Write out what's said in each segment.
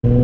Afternoon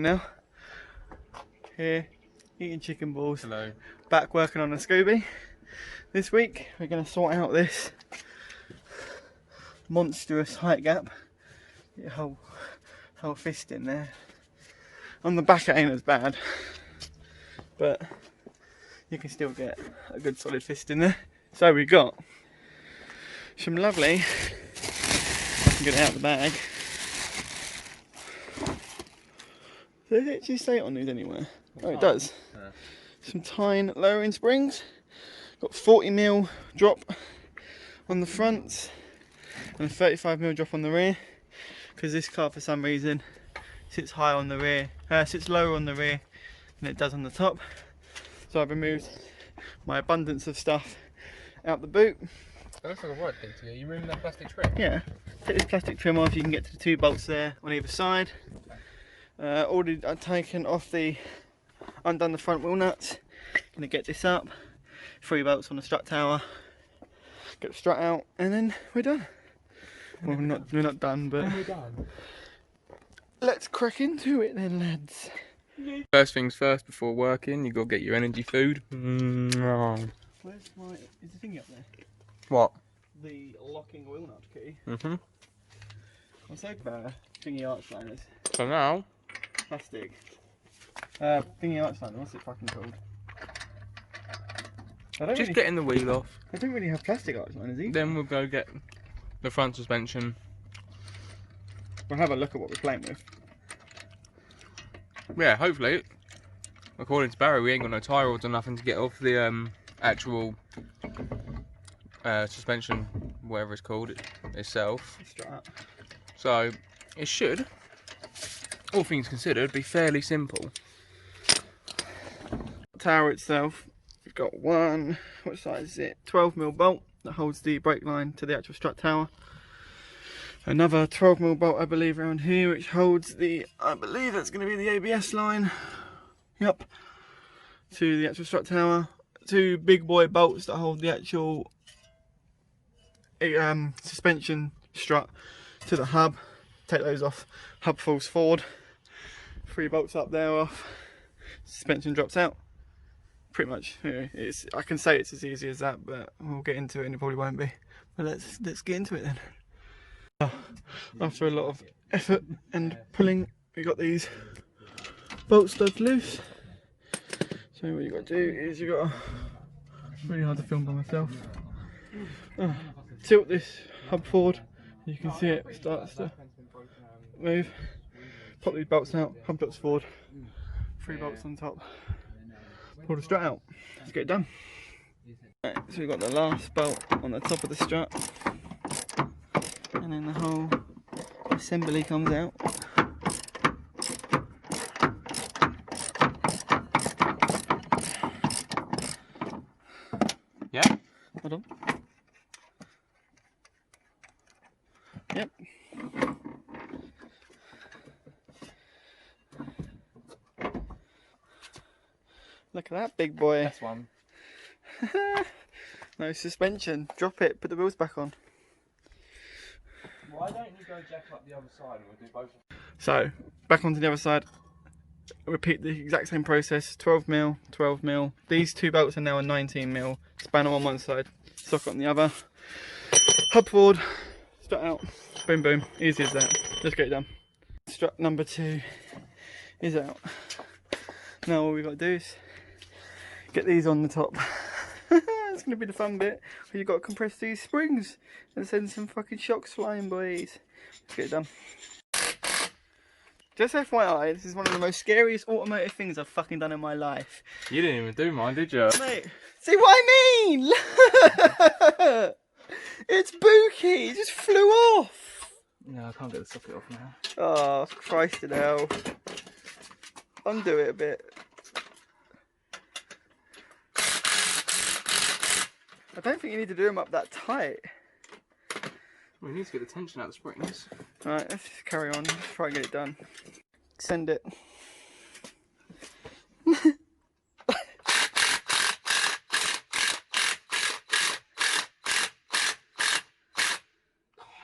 now. Here, eating chicken balls. Hello. Back working on a SCOOBY. This week we're going to sort out this monstrous height gap. Your whole fist in there. On the back it ain't as bad, but you can still get a good solid fist in there. So we got some lovely, I can get it out of the bag. Does it actually say it on these anywhere? Oh, it does. Yeah. Some Tien lowering springs. Got 40mm drop on the front and a 35mm drop on the rear. Because this car, for some reason, sits high on the rear, sits lower on the rear than it does on the top. So I've removed my abundance of stuff out the boot. That looks like a right thing to get. You removing that plastic trim? Yeah. Take this plastic trim off. You can get to the 2 bolts there on either side. Already I've taken off undone the front wheel nuts. Gonna get this up. 3 bolts on the strut tower. Get the strut out, and then we're done. Well, we're not done, but we're done. Let's crack into it then, lads. First things first, before working, you got to get your energy food. Where's my? Is the thingy up there? What? The locking wheel nut key. Mhm. What's that about thingy arch liners? So now, Plastic. Thingy arch liner. What's it fucking called? just getting the wheel off. I don't really have plastic arch liners either. Then we'll go get the front suspension. We'll have a look at what we're playing with. Yeah, hopefully, according to Barry, we ain't got no tie rods or nothing to get off the actual suspension, whatever it's called, itself. So it should, all things considered, be fairly simple. Tower itself, we've got one, what size is it? 12mm bolt that holds the brake line to the actual strut tower. Another 12mm bolt, I believe, around here, which holds the, I believe that's going to be the ABS line. Yep. To the actual strut tower. 2 big boy bolts that hold the actual suspension strut to the hub. Take those off. Hub falls forward. 3 bolts up there off. Suspension drops out. Pretty much. You know, I can say it's as easy as that, but we'll get into it and it probably won't be. But let's get into it then. After a lot of effort and pulling, we got these bolt studs loose. So what you got to do is you got to, it's really hard to film by myself. Tilt this hub forward. You can see it starts to move. Pop these bolts out. Hub drops forward. 3 bolts on top. Pull the strut out. Let's get it done. Right, so we've got the last bolt on the top of the strut. And then the whole assembly comes out. Yeah? Hold on. Yep. Look at that big boy. That's one. No suspension. Drop it, put the wheels back on. Why don't you go jack up the other side and we'll do both? So, back onto the other side. Repeat the exact same process. 12mm, 12mm. These 2 bolts are now a 19mm. Spanner on one side, socket on the other. Hub forward, strut out. Boom, boom. Easy as that. Let's get it done. Strut number 2 is out. Now all we've got to do is get these on the top. It's going to be the fun bit. You've got to compress these springs and send some fucking shocks flying, boys. Let's get it done. Just FYI, this is one of the most scariest automotive things I've fucking done in my life. You didn't even do mine, did you? Mate, see what I mean? It's booky, it just flew off. No, I can't get the socket off now. Oh, Christ in hell. Undo it a bit. I don't think you need to do them up that tight. We need to get the tension out of the springs. Right, let's just carry on. Let's try and get it done. Send it.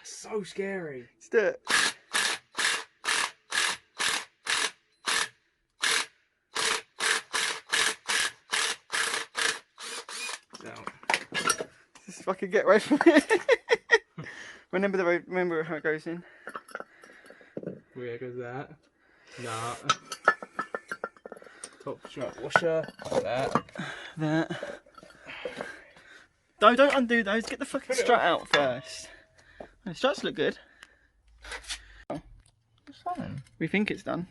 So scary. Let's do it. Just fucking get away from it. Remember how it goes in. Where goes that? Nah. Top strut washer. Like that. That. No, don't undo those. Get the fucking strut out first. The struts look good. It's fine. We think it's done.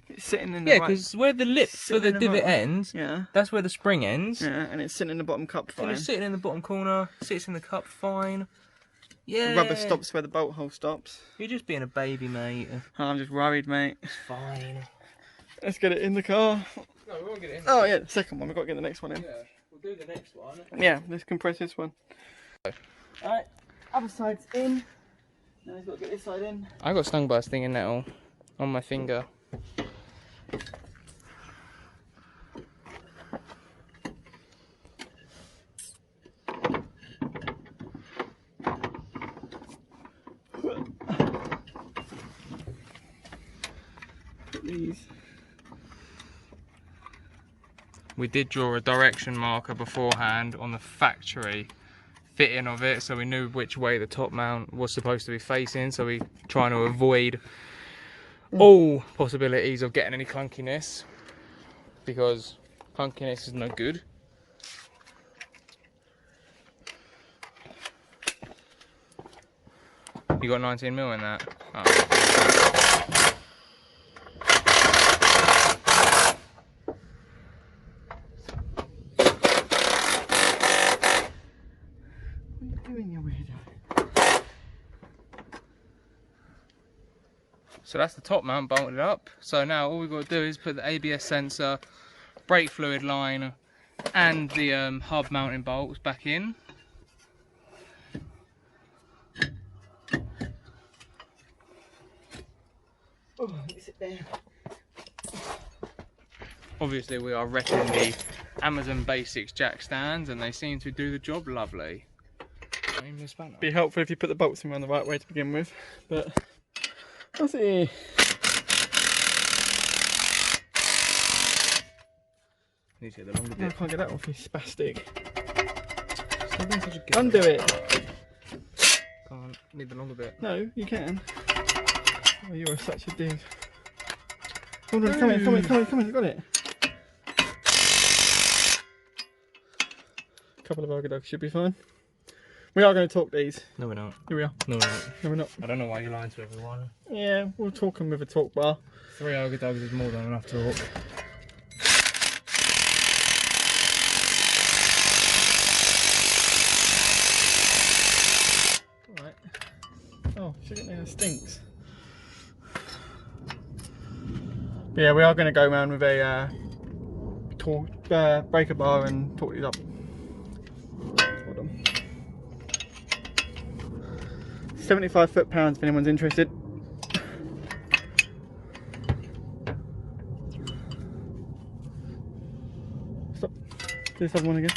It's sitting in the Yeah, right... because where the lip for the divot ends, yeah, that's where the spring ends. yeah, and it's sitting in the bottom cup fine. And it's sitting in the bottom corner, sits in the cup fine. Yeah. The rubber stops where the bolt hole stops. You're just being a baby, mate. I'm just worried, mate. It's fine. Let's get it in the car. No, we won't get it in. Oh yeah, the second one. We've got to get the next one in. Yeah, we'll do the next one. Yeah, let's compress this one. Alright, other side's in. Now we've got to get this side in. I got stung by a stinging nettle on my finger. Put these. We did draw a direction marker beforehand on the factory fitting of it, so we knew which way the top mount was supposed to be facing, so we trying to avoid all possibilities of getting any clunkiness, because clunkiness is no good. You got 19mm in that? Oh. So that's the top mount bolted up. So now all we've got to do is put the ABS sensor, brake fluid line and the hub mounting bolts back in. Oh, let me sit there. Obviously we are wrecking the Amazon Basics jack stands and they seem to do the job lovely. Be helpful if you put the bolts in around the right way to begin with, but I'll see. Need to get the longer No, I bit. can't get that off, you spastic. Stop being such a gaffer. Undo it. Can't. Need the longer bit. No, you can. Oh, you are such a dude. Hold on, come in, you got it. A couple of Argo dogs should be fine. We are going to talk these. No we're not. Here we are. No we're not. No, we're not. I don't know why you're lying to everyone. Yeah, we'll talk them with a talk bar. 3 ogre dogs is more than enough talk. Alright. Oh, shit, it stinks. Yeah, we are going to go around with a breaker bar and torque these up. Hold on. 75 foot-pounds if anyone's interested. Stop. Do this other one again.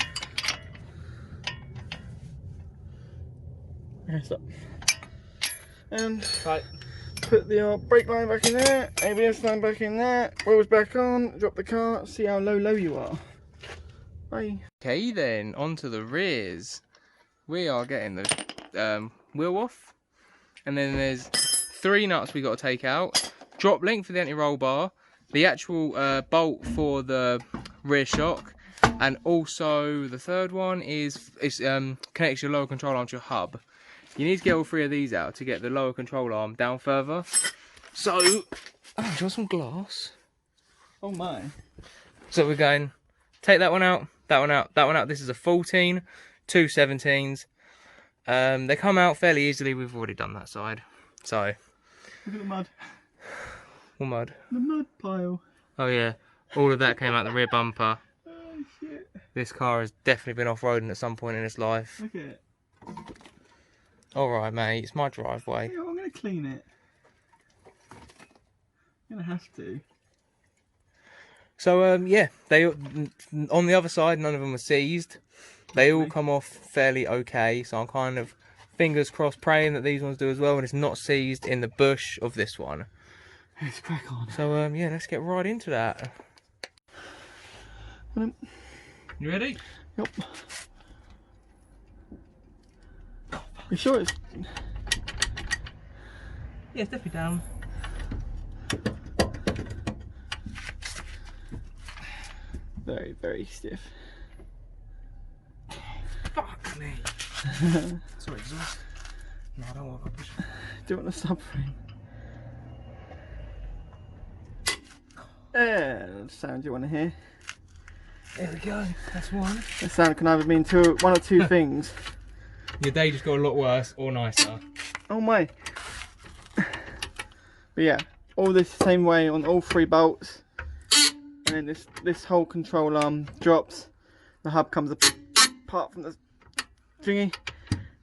Okay, stop. And Right. put the brake line back in there, ABS line back in there, wheels back on, drop the car, see how low you are. Bye. Okay then, onto the rears. We are getting the wheel off. And then there's 3 nuts we got to take out. Drop link for the anti-roll bar. The actual bolt for the rear shock. And also the third one connects your lower control arm to your hub. You need to get all 3 of these out to get the lower control arm down further. So, oh, do you want some glass? Oh my. So we're going, take that one out, that one out, that one out. This is a 14, 2 17s. They come out fairly easily. We've already done that side. So. Look at the mud. What mud? The mud pile. Oh yeah, all of that came out the rear bumper. Oh shit. This car has definitely been off-roading at some point in its life. Look at it. Alright, mate, it's my driveway. Yeah, I'm going to clean it. I'm going to have to. So, yeah, they on the other side, none of them were seized. They all come off fairly okay, so I'm kind of fingers crossed praying that these ones do as well, and it's not seized in the bush of this one. Let's crack on. So, yeah, let's get right into that. You ready? Yep. You sure it's... Yeah, it's definitely down. Very, very stiff. Fuck me. Sorry, exhaust. No, I don't want to push. Do you want a subframe? The sound you want to hear. There we go. That's one. The sound can either mean one or two things. Your day just got a lot worse or nicer. Oh my. But yeah, all this same way on all 3 bolts. And then this whole control arm drops. The hub comes apart from the thingy.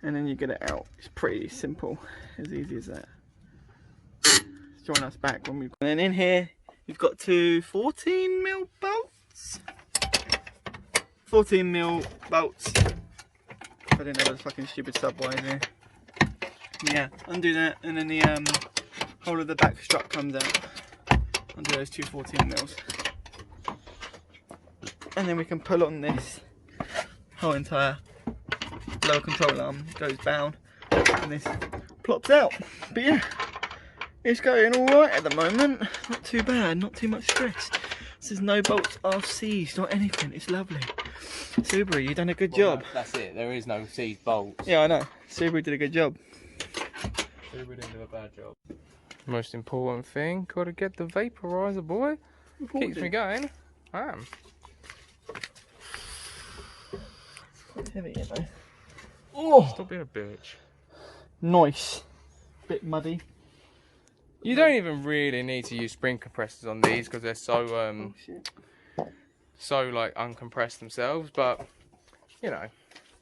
And then you get it out. It's pretty simple. As easy as that. Join us back when we... And then in here, you've got 2 14mm bolts. 14mm bolts. I didn't know there was fucking stupid sub wire here. Yeah, undo that, and then the whole of the back strut comes out. Undo those 2 14mm. And then we can pull on this whole entire lower control arm, goes down, and this plops out. But yeah, it's going alright at the moment. Not too bad, not too much stress. There's no bolts are seized or anything, it's lovely. Subaru, you've done a good job. No, that's it, there is no seized bolts. Yeah, I know. Subaru did a good job. Subaru didn't do a bad job. Most important thing, gotta get the vaporizer, boy. Keeps me going. I am. It's heavy, you know. Oh! Stop being a bitch. Nice. Bit muddy. You don't even really need to use spring compressors on these because they're so so like uncompressed themselves, but you know,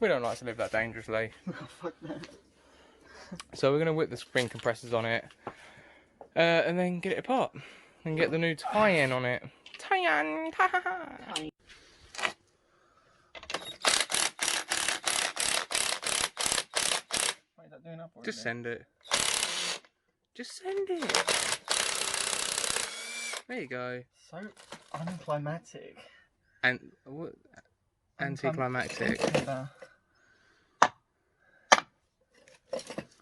we don't like to live that dangerously. Oh, fuck that. So we're gonna whip the spring compressors on it, and then get it apart and get the new Tien on it. Tien, just send it. Just send it. There you go. So unclimactic. And what? Anticlimactic.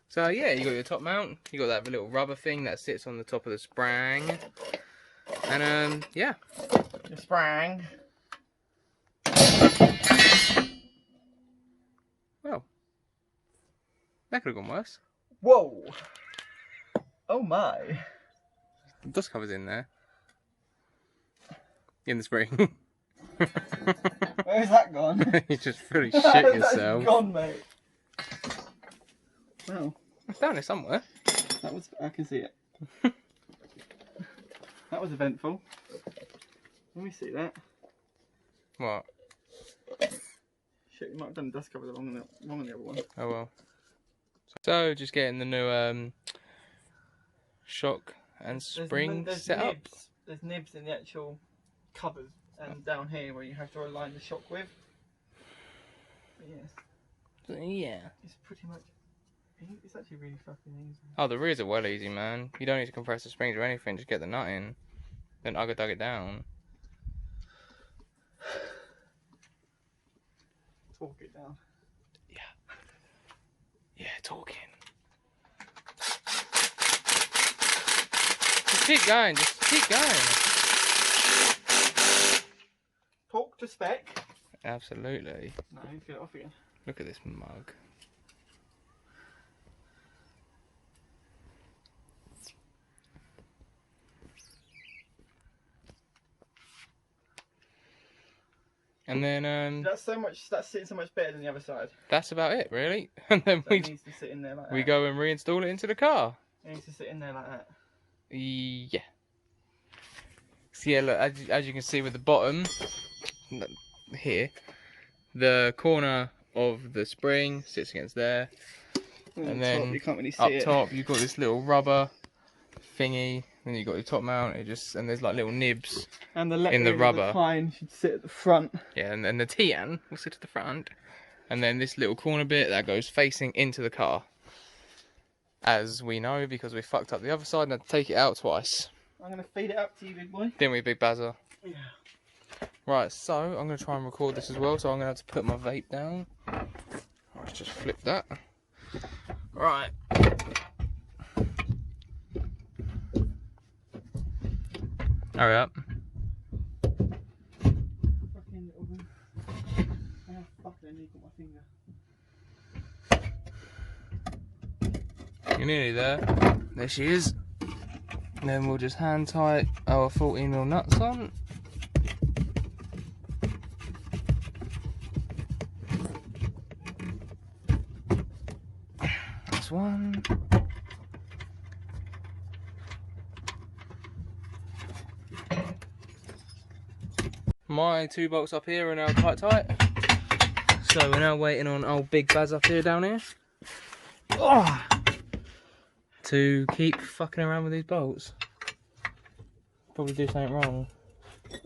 So yeah, you got your top mount. You got that little rubber thing that sits on the top of the sprang. And yeah. The sprang. Well, that could have gone worse. Whoa. Oh my. The dust cover's in there. In the spring. Where's that gone? You just really shit yourself. That's gone, mate. Wow. It's down there somewhere. That was, I can see it. That was eventful. Let me see that. What? Shit, we might have done the dust cover wrong on the other one. Oh well. So just getting the new shock and spring set up. There's nibs in the actual covers and down here where you have to align the shock with. But yes. Yeah. It's pretty much. It's actually really fucking easy. Oh, the rears are well easy, man. You don't need to compress the springs or anything. Just get the nut in, then dug it down. Torque it down. Yeah. Yeah, talking. Just keep going. Just keep going. Torque to spec. Absolutely. No, you get it off again. Look at this mug. And then That's sitting so much better than the other side. that's about it, really. And then So it needs to sit in there like that. we go and reinstall it into the car. It needs to sit in there like that. Yeah. So yeah, look, as you can see with the bottom here, the corner of the spring sits against there. And then you can't really see up it. top you've got this little rubber thingy. Then you've got your top mount. And there's like little nibs And the in the rubber. The Tien should sit at the front. Yeah, and then the Tien will sit at the front. And then this little corner bit that goes facing into the car. As we know, because we fucked up the other side and had to take it out twice. I'm going to feed it up to you, big boy. Didn't we, Big Bazza? Yeah. Right, so I'm going to try and record this as well, so I'm going to have to put my vape down. Let's just flip that. Right. Hurry up. Fucking little one. Oh, fuck, I need my finger. You're nearly there. There she is. And then we'll just hand tight our 14mm nuts on. That's one. My 2 bolts up here are now quite tight. So we're now waiting on old Big Baz up here down here. Oh! To keep fucking around with these bolts. Probably do something wrong.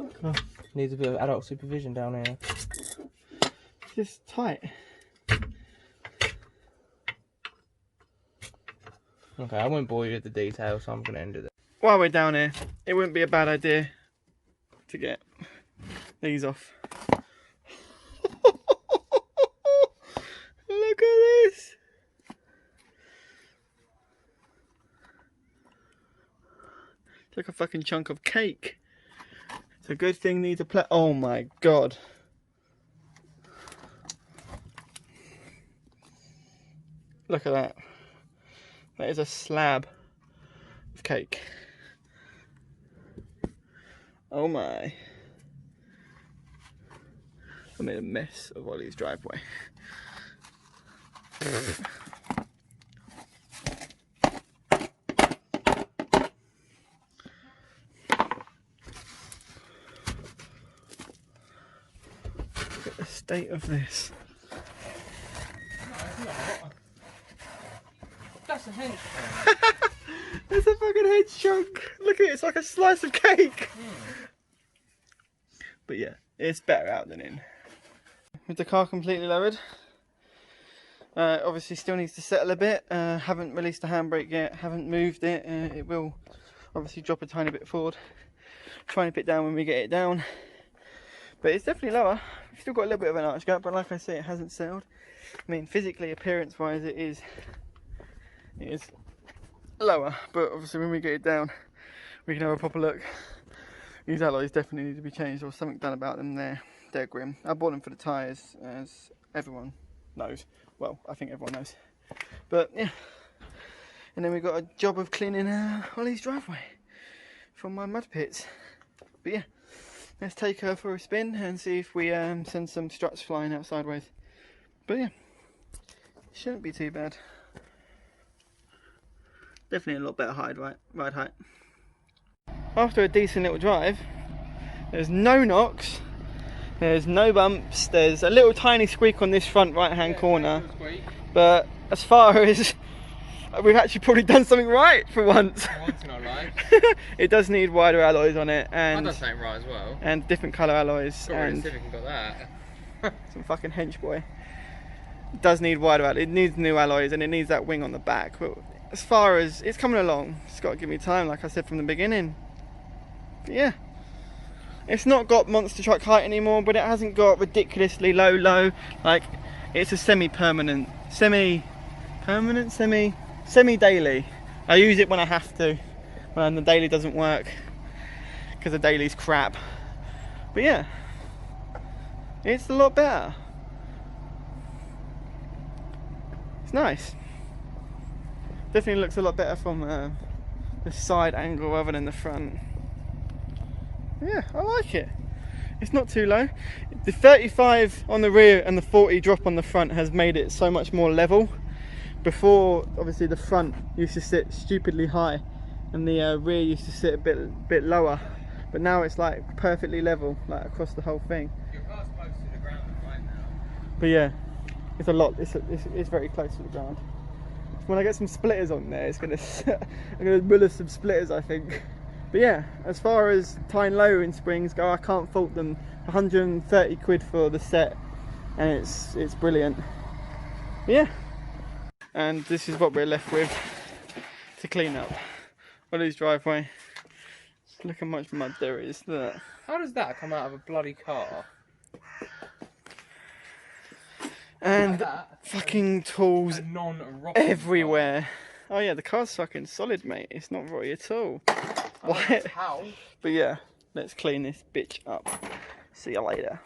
Okay. Needs a bit of adult supervision down here. Just tight. Okay, I won't bore you with the details, so I'm going to end it there. While we're down here, it wouldn't be a bad idea to get these off. Look at this! It's like a fucking chunk of cake. It's a good thing needs a plate. Oh my god. Look at that. That is a slab of cake. Oh my. I made a mess of Ollie's driveway. Look at the state of this. That's a hench. It's a fucking head chunk. Look at it, it's like a slice of cake. But yeah, it's better out than in. With the car completely lowered, obviously still needs to settle a bit. Haven't released the handbrake yet, haven't moved it. It will obviously drop a tiny bit forward. Trying to put it down when we get it down. But it's definitely lower. We've still got a little bit of an arch gap, but like I say, it hasn't settled. I mean, physically, appearance wise, it is lower, but obviously when we get it down we can have a proper look. These alloys definitely need to be changed or something done about them. They're grim. I bought them for the tyres, as everyone knows. Well, I think everyone knows. But yeah, and then we've got a job of cleaning Ollie's driveway from my mud pits. But yeah, let's take her for a spin and see if we send some struts flying out sideways. But yeah, it shouldn't be too bad. Definitely a lot better ride height. After a decent little drive, there's no knocks, there's no bumps, there's a little tiny squeak on this front right hand corner, but as far as we've actually probably done something right for once. Once in our life. It does need wider alloys on it, and That does something right as well. And different colour alloys, and Civic got that. some fucking hench boy. It does need wider alloys, it needs new alloys, and it needs that wing on the back. But as far as it's coming along, it's got to give me time, like I said from the beginning. But yeah, it's not got monster truck height anymore, but it hasn't got ridiculously low. Like, it's a semi-permanent, semi-daily. I use it when I have to, when the daily doesn't work, because the daily's crap. But yeah, it's a lot better. It's nice. Definitely looks a lot better from the side angle rather than the front. Yeah, I like it. It's not too low. The 35 on the rear and the 40 drop on the front has made it so much more level. Before, obviously, the front used to sit stupidly high and the rear used to sit a bit lower. But now it's like perfectly level, like across the whole thing. Your car's close to the ground right now. But yeah, it's a lot. It's very close to the ground. when I get some splitters on there, it's gonna I'm gonna muller some splitters, I think. But yeah, as far as Tien lowering springs go, I can't fault them. 130 quid for the set, and it's brilliant. But yeah, and this is what we're left with to clean up Ollie's driveway. Look how much mud there is. Look. How does that come out of a bloody car? And Like that, fucking tools everywhere. car. Oh yeah, the car's fucking solid, mate. It's not rotty at all. How? But yeah, let's clean this bitch up. See you later.